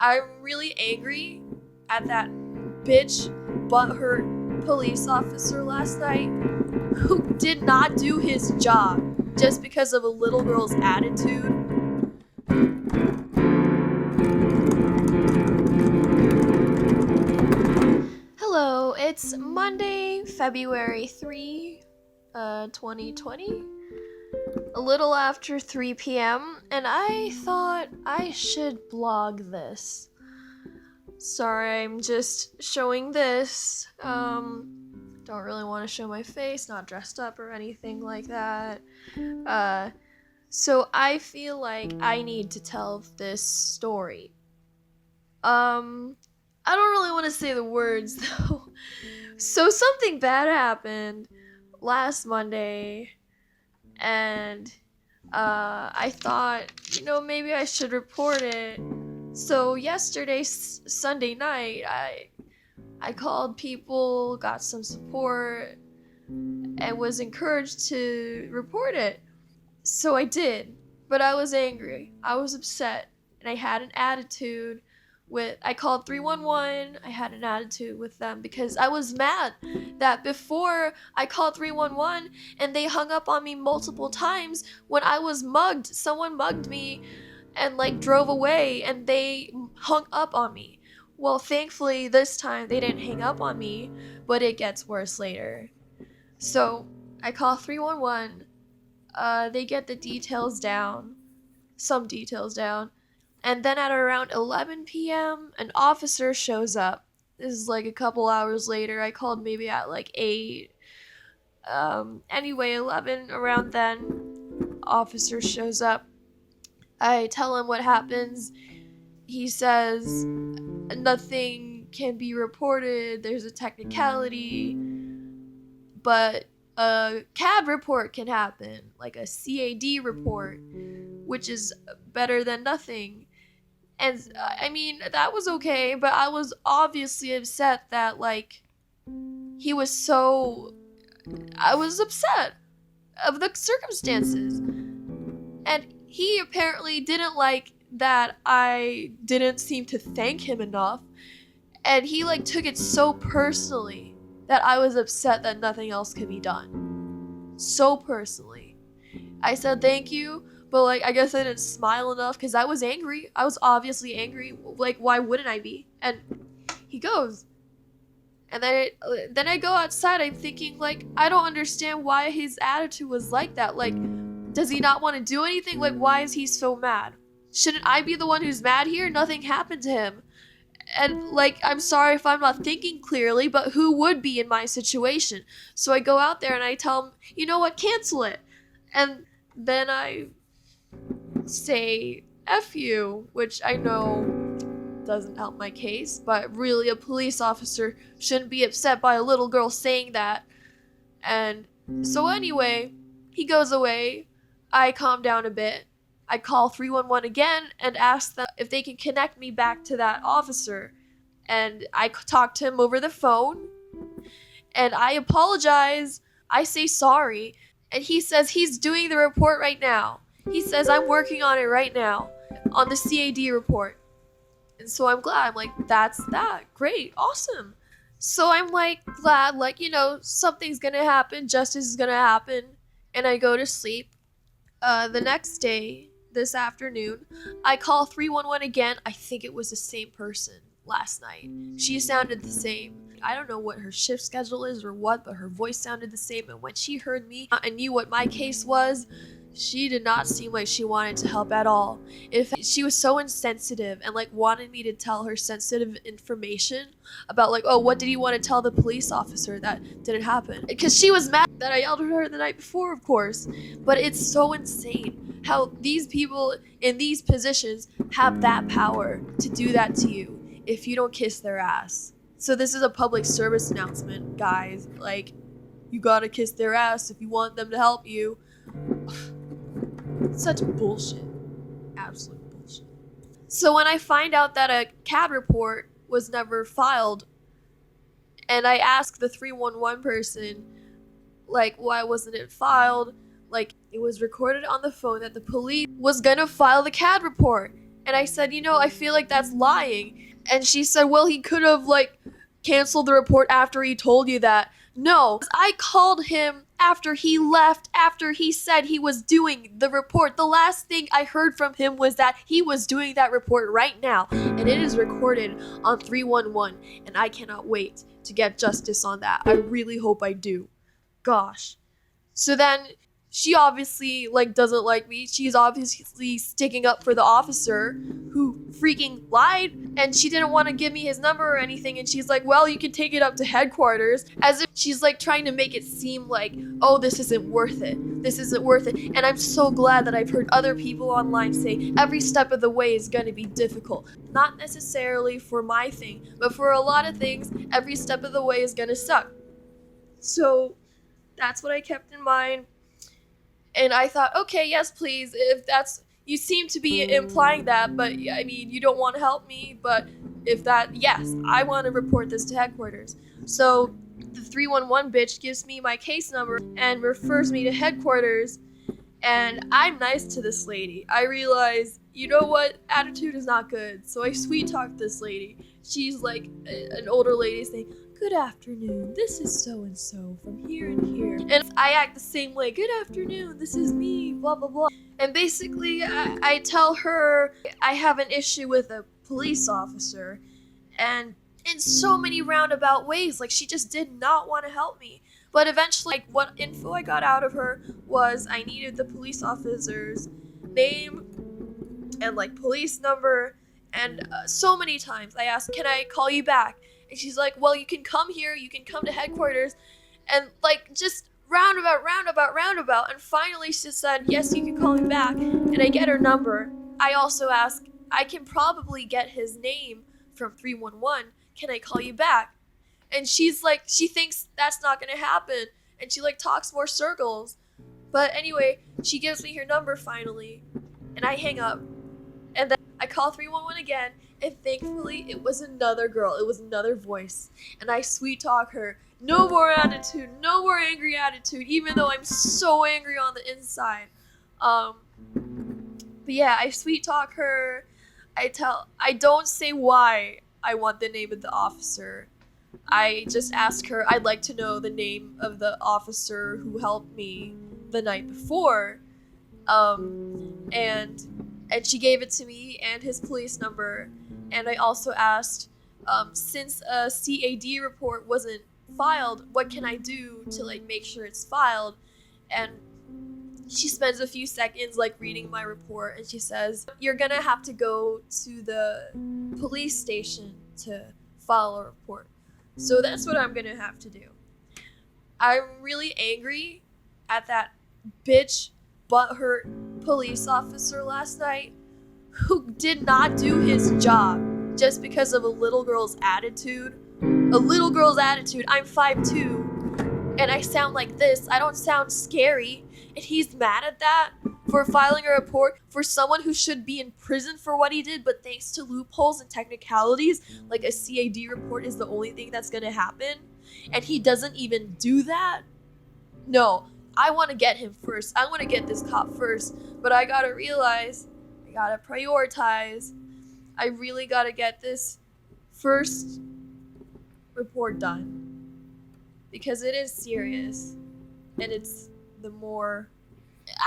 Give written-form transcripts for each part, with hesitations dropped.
I'm really angry at that bitch butthurt police officer last night who did not do his job just because of a little girl's attitude. Hello, it's Monday, February 3, 2020. A little after 3 p.m. and I thought I should blog this. Sorry, I'm just showing this. Don't really want to show my face, not dressed up or anything like that. So I feel like I need to tell this story. I don't really want to say the words though. So something bad happened last Monday, and I thought, maybe I should report it. So yesterday, Sunday night, I called people, got some support, and was encouraged to report it. So I did, but I was angry. I was upset, and I had an attitude I called 311. I had an attitude with them because I was mad that before I called 311 and they hung up on me multiple times when I was mugged. Someone mugged me and drove away and they hung up on me. Well, thankfully this time they didn't hang up on me, but it gets worse later. So I call 311. They get the details down, some details down. And then at around 11 p.m., an officer shows up. This is a couple hours later. I called maybe at 8. Anyway, 11, around then, officer shows up. I tell him what happens. He says nothing can be reported. There's a technicality. But a CAD report can happen, like a CAD report, which is better than nothing. And that was okay, but I was obviously upset that I was upset of the circumstances. And he apparently didn't like that I didn't seem to thank him enough. And he took it so personally that I was upset that nothing else could be done. So personally. I said thank you, but I guess I didn't smile enough because I was angry. I was obviously angry. Why wouldn't I be? And he goes. And then I go outside. I'm thinking I don't understand why his attitude was like that. Does he not want to do anything? Why is he so mad? Shouldn't I be the one who's mad here? Nothing happened to him. And I'm sorry if I'm not thinking clearly, but who would be in my situation? So I go out there and I tell him, you know what, cancel it. And then I say F you, which I know doesn't help my case, but really a police officer shouldn't be upset by a little girl saying that. And so anyway, he goes away. I calm down a bit. I call 311 again and ask them if they can connect me back to that officer. And I talk to him over the phone. And I apologize. I say sorry. And he says he's doing the report right now. He says I'm working on it right now. On the CAD report. And so I'm glad. I'm that's that. Great. Awesome. So I'm glad, something's gonna happen. Justice is gonna happen. And I go to sleep. The next day, this afternoon, I call 311 again. I think it was the same person last night. She sounded the same. I don't know what her shift schedule is or what, but her voice sounded the same. And when she heard me and knew what my case was, she did not seem like she wanted to help at all. In fact, she was so insensitive and wanted me to tell her sensitive information about oh, what did you want to tell the police officer that didn't happen? Because she was mad that I yelled at her the night before, of course. But it's so insane how these people in these positions have that power to do that to you if you don't kiss their ass. So this is a public service announcement, guys. You gotta kiss their ass if you want them to help you. Such bullshit. Absolute bullshit. So when I find out that a CAD report was never filed, and I ask the 311 person, why wasn't it filed? It was recorded on the phone that the police was gonna file the CAD report. And I said, I feel like that's lying. And she said, well, he could have, canceled the report after he told you that. No, I called him after he left, after he said he was doing the report. The last thing I heard from him was that he was doing that report right now, and it is recorded on 311, and I cannot wait to get justice on that. I really hope I do. Gosh. So then she obviously doesn't like me. She's obviously sticking up for the officer who freaking lied, and she didn't want to give me his number or anything, and she's like, well, you can take it up to headquarters, as if she's trying to make it seem like, oh, this isn't worth it. This isn't worth it. And I'm so glad that I've heard other people online say every step of the way is going to be difficult. Not necessarily for my thing, but for a lot of things, every step of the way is going to suck. So that's what I kept in mind. And I thought, okay, yes, please, if that's, you seem to be implying that, but I mean, you don't want to help me, but if that, yes, I want to report this to headquarters. So the 311 bitch gives me my case number and refers me to headquarters, and I'm nice to this lady. I realize, you know what, attitude is not good, so I sweet talk this lady. She's like an older lady saying, good afternoon, this is so-and-so from here and here. And I act the same way, good afternoon, this is me, blah, blah, blah. And basically, I tell her I have an issue with a police officer. And in so many roundabout ways, she just did not want to help me. But eventually, what info I got out of her was I needed the police officer's name and, police number. And so many times I asked, can I call you back? And she's like, well, you can come here, you can come to headquarters, and just roundabout. And finally she said, yes, you can call me back. And I get her number. I also ask, I can probably get his name from 311. Can I call you back? And she's like, she thinks that's not going to happen. And she talks more circles. But anyway, she gives me her number finally. And I hang up. And then I call 311 again, and thankfully it was another girl. It was another voice. And I sweet talk her. No more attitude, no more angry attitude, even though I'm so angry on the inside. But yeah, I sweet talk her. I don't say why I want the name of the officer. I just ask her, I'd like to know the name of the officer who helped me the night before. And she gave it to me and his police number. And I also asked, since a CAD report wasn't filed, what can I do to make sure it's filed? And she spends a few seconds reading my report, and she says, you're gonna have to go to the police station to file a report. So that's what I'm gonna have to do. I'm really angry at that bitch butthurt police officer last night who did not do his job just because of a little girl's attitude. A little girl's attitude. I'm 5'2", and I sound like this. I don't sound scary, and he's mad at that for filing a report for someone who should be in prison for what he did, but thanks to loopholes and technicalities, a CAD report is the only thing that's gonna happen, and he doesn't even do that? No, I want to get him first. I want to get this cop first, but I gotta realize, I gotta prioritize. I really gotta get this first report done, because it is serious, and it's the more,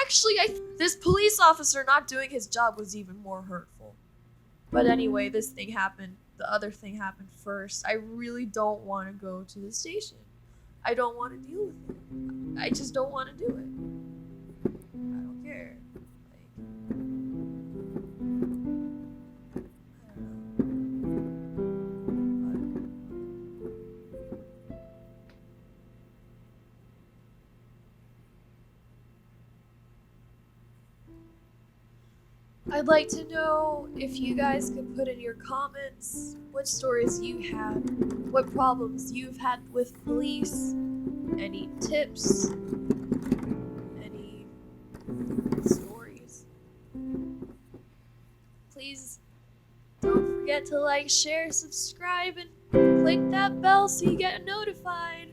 actually, this police officer not doing his job was even more hurtful. But anyway, this thing happened. The other thing happened first. I really don't want to go to the station. I don't want to deal with it. I just don't want to do it. I don't care. I'd like to know if you guys could put in your comments what stories you had, what problems you've had with police, any tips, any stories. Please don't forget to share, subscribe, and click that bell so you get notified.